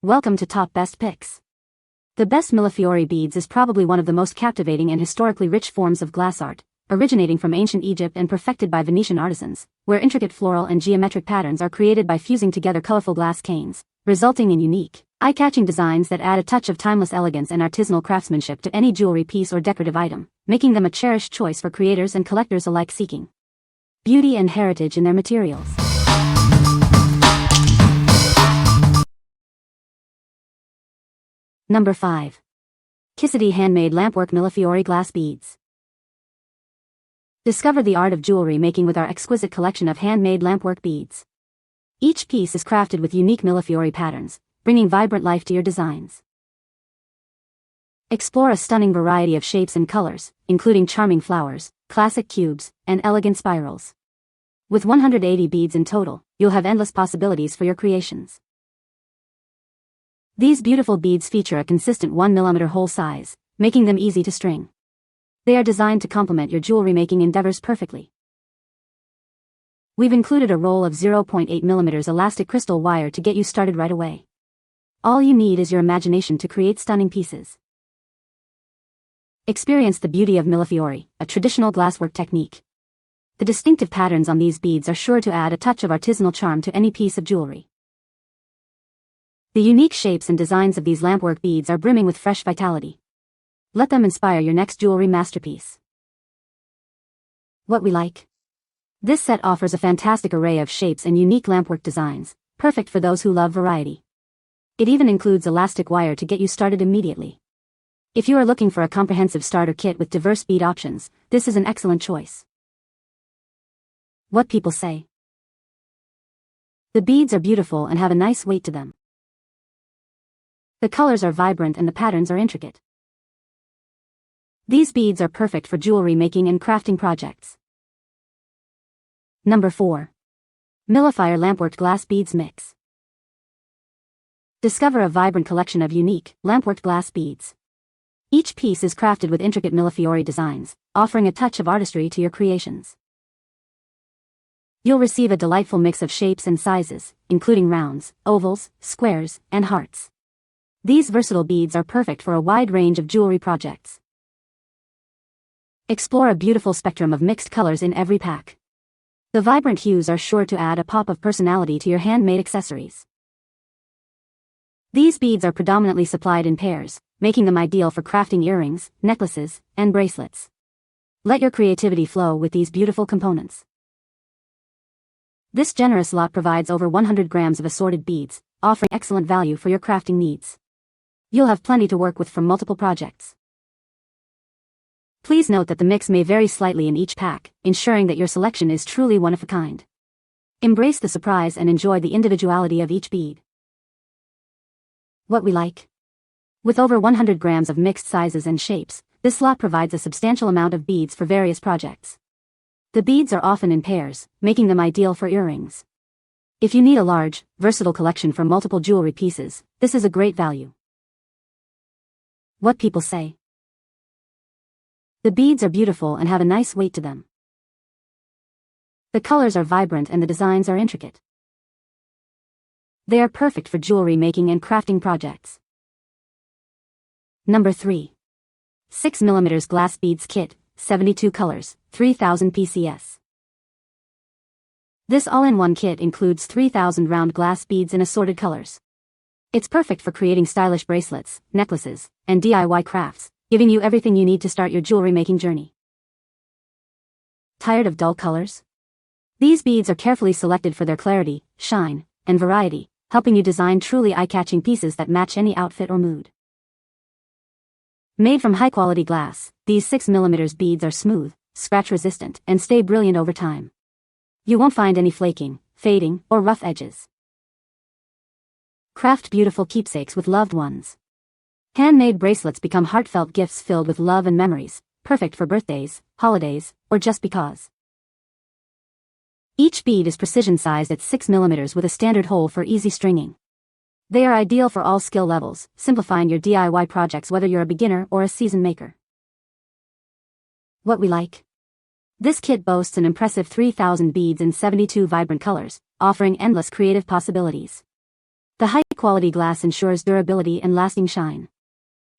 Welcome to Top Best Picks. The best Millefiori beads is probably one of the most captivating and historically rich forms of glass art, originating from ancient Egypt and perfected by Venetian artisans, where intricate floral and geometric patterns are created by fusing together colorful glass canes, resulting in unique, eye-catching designs that add a touch of timeless elegance and artisanal craftsmanship to any jewelry piece or decorative item, making them a cherished choice for creators and collectors alike seeking beauty and heritage in their materials. Number 5. KISSITTY Handmade Lampwork Millefiori Glass Beads. Discover the art of jewelry making with our exquisite collection of handmade lampwork beads. Each piece is crafted with unique Millefiori patterns, bringing vibrant life to your designs. Explore a stunning variety of shapes and colors, including charming flowers, classic cubes, and elegant spirals. With 180 beads in total, you'll have endless possibilities for your creations. These beautiful beads feature a consistent 1 mm hole size, making them easy to string. They are designed to complement your jewelry making endeavors perfectly. We've included a roll of 0.8 mm elastic crystal wire to get you started right away. All you need is your imagination to create stunning pieces. Experience the beauty of Millefiori, a traditional glasswork technique. The distinctive patterns on these beads are sure to add a touch of artisanal charm to any piece of jewelry. The unique shapes and designs of these lampwork beads are brimming with fresh vitality. Let them inspire your next jewelry masterpiece. What we like. This set offers a fantastic array of shapes and unique lampwork designs, perfect for those who love variety. It even includes elastic wire to get you started immediately. If you are looking for a comprehensive starter kit with diverse bead options, this is an excellent choice. What people say. The beads are beautiful and have a nice weight to them. The colors are vibrant and the patterns are intricate. These beads are perfect for jewelry making and crafting projects. Number 4. Millefior Lampworked Glass Beads Mix. Discover a vibrant collection of unique, lampworked glass beads. Each piece is crafted with intricate Millefiori designs, offering a touch of artistry to your creations. You'll receive a delightful mix of shapes and sizes, including rounds, ovals, squares, and hearts. These versatile beads are perfect for a wide range of jewelry projects. Explore a beautiful spectrum of mixed colors in every pack. The vibrant hues are sure to add a pop of personality to your handmade accessories. These beads are predominantly supplied in pairs, making them ideal for crafting earrings, necklaces, and bracelets. Let your creativity flow with these beautiful components. This generous lot provides over 100 grams of assorted beads, offering excellent value for your crafting needs. You'll have plenty to work with from multiple projects. Please note that the mix may vary slightly in each pack, ensuring that your selection is truly one of a kind. Embrace the surprise and enjoy the individuality of each bead. What we like. With over 100 grams of mixed sizes and shapes, this lot provides a substantial amount of beads for various projects. The beads are often in pairs, making them ideal for earrings. If you need a large, versatile collection for multiple jewelry pieces, this is a great value. What people say. The beads are beautiful and have a nice weight to them. The colors are vibrant and the designs are intricate. They are perfect for jewelry making and crafting projects. Number 3. 6 mm Glass Beads Kit, 72 colors, 3000 PCS. This all-in-one kit includes 3000 round glass beads in assorted colors. It's perfect for creating stylish bracelets, necklaces, and DIY crafts, giving you everything you need to start your jewelry making journey. Tired of dull colors? These beads are carefully selected for their clarity, shine, and variety, helping you design truly eye-catching pieces that match any outfit or mood. Made from high-quality glass, these 6 mm beads are smooth, scratch-resistant, and stay brilliant over time. You won't find any flaking, fading, or rough edges. Craft beautiful keepsakes with loved ones. Handmade bracelets become heartfelt gifts filled with love and memories, perfect for birthdays, holidays, or just because. Each bead is precision-sized at 6 mm with a standard hole for easy stringing. They are ideal for all skill levels, simplifying your DIY projects whether you're a beginner or a seasoned maker. What we like. This kit boasts an impressive 3000 beads in 72 vibrant colors, offering endless creative possibilities. The high-quality glass ensures durability and lasting shine.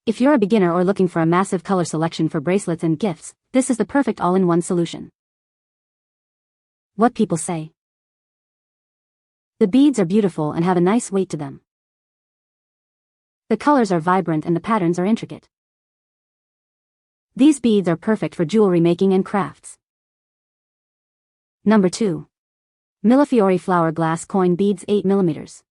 If you're a beginner or looking for a massive color selection for bracelets and gifts, this is the perfect all-in-one solution. What people say. The beads are beautiful and have a nice weight to them. The colors are vibrant and the patterns are intricate. These beads are perfect for jewelry making and crafts. Number 2. Millefiori Flower Glass Coin Beads 8mm.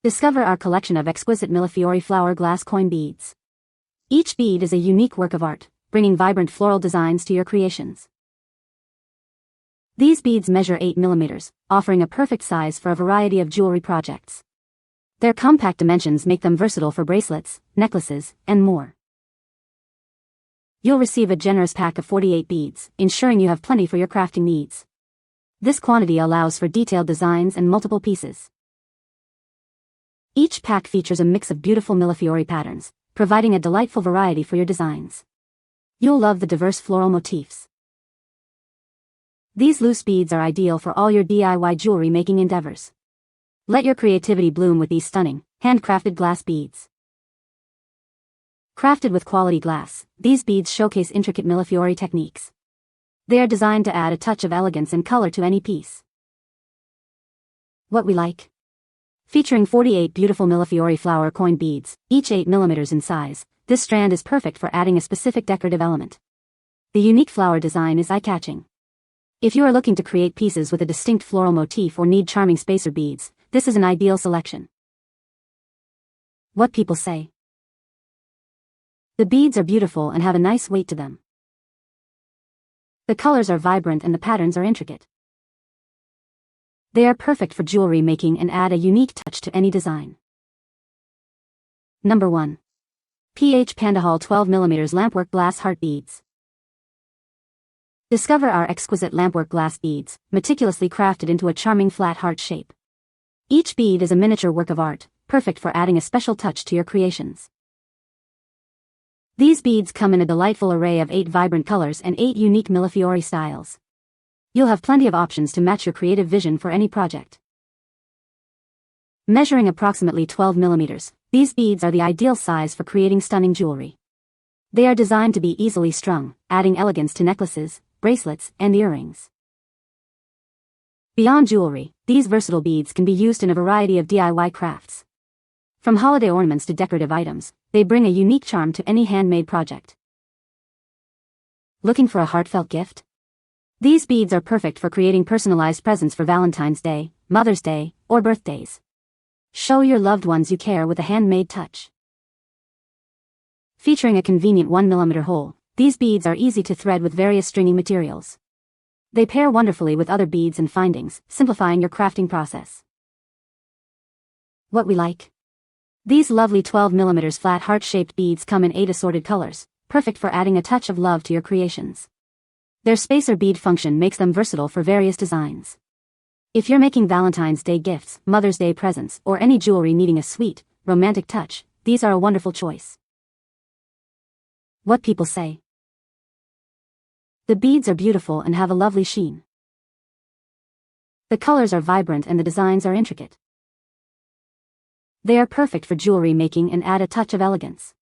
Discover our collection of exquisite Millefiori flower glass coin beads. Each bead is a unique work of art, bringing vibrant floral designs to your creations. These beads measure 8mm, offering a perfect size for a variety of jewelry projects. Their compact dimensions make them versatile for bracelets, necklaces, and more. You'll receive a generous pack of 48 beads, ensuring you have plenty for your crafting needs. This quantity allows for detailed designs and multiple pieces. Each pack features a mix of beautiful Millefiori patterns, providing a delightful variety for your designs. You'll love the diverse floral motifs. These loose beads are ideal for all your DIY jewelry making endeavors. Let your creativity bloom with these stunning, handcrafted glass beads. Crafted with quality glass, these beads showcase intricate Millefiori techniques. They are designed to add a touch of elegance and color to any piece. What we like. Featuring 48 beautiful Millefiori flower coin beads, each 8mm in size, this strand is perfect for adding a specific decorative element. The unique flower design is eye-catching. If you are looking to create pieces with a distinct floral motif or need charming spacer beads, this is an ideal selection. What people say. The beads are beautiful and have a nice weight to them. The colors are vibrant and the patterns are intricate. They are perfect for jewelry making and add a unique touch to any design. Number 1. PandaHall 12mm Lampwork Glass Heart Beads. Discover our exquisite Lampwork glass beads, meticulously crafted into a charming flat heart shape. Each bead is a miniature work of art, perfect for adding a special touch to your creations. These beads come in a delightful array of 8 vibrant colors and 8 unique Millefiori styles. You'll have plenty of options to match your creative vision for any project. Measuring approximately 12mm, these beads are the ideal size for creating stunning jewelry. They are designed to be easily strung, adding elegance to necklaces, bracelets, and earrings. Beyond jewelry, these versatile beads can be used in a variety of DIY crafts. From holiday ornaments to decorative items, they bring a unique charm to any handmade project. Looking for a heartfelt gift? These beads are perfect for creating personalized presents for Valentine's Day, Mother's Day, or birthdays. Show your loved ones you care with a handmade touch. Featuring a convenient 1mm hole, these beads are easy to thread with various stringing materials. They pair wonderfully with other beads and findings, simplifying your crafting process. What we like. These lovely 12mm flat heart-shaped beads come in 8 assorted colors, perfect for adding a touch of love to your creations. Their spacer bead function makes them versatile for various designs. If you're making Valentine's Day gifts, Mother's Day presents, or any jewelry needing a sweet, romantic touch, these are a wonderful choice. What people say. The beads are beautiful and have a lovely sheen. The colors are vibrant and the designs are intricate. They are perfect for jewelry making and add a touch of elegance.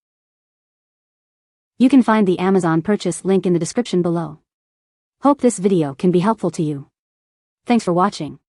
You can find the Amazon purchase link in the description below. Hope this video can be helpful to you. Thanks for watching.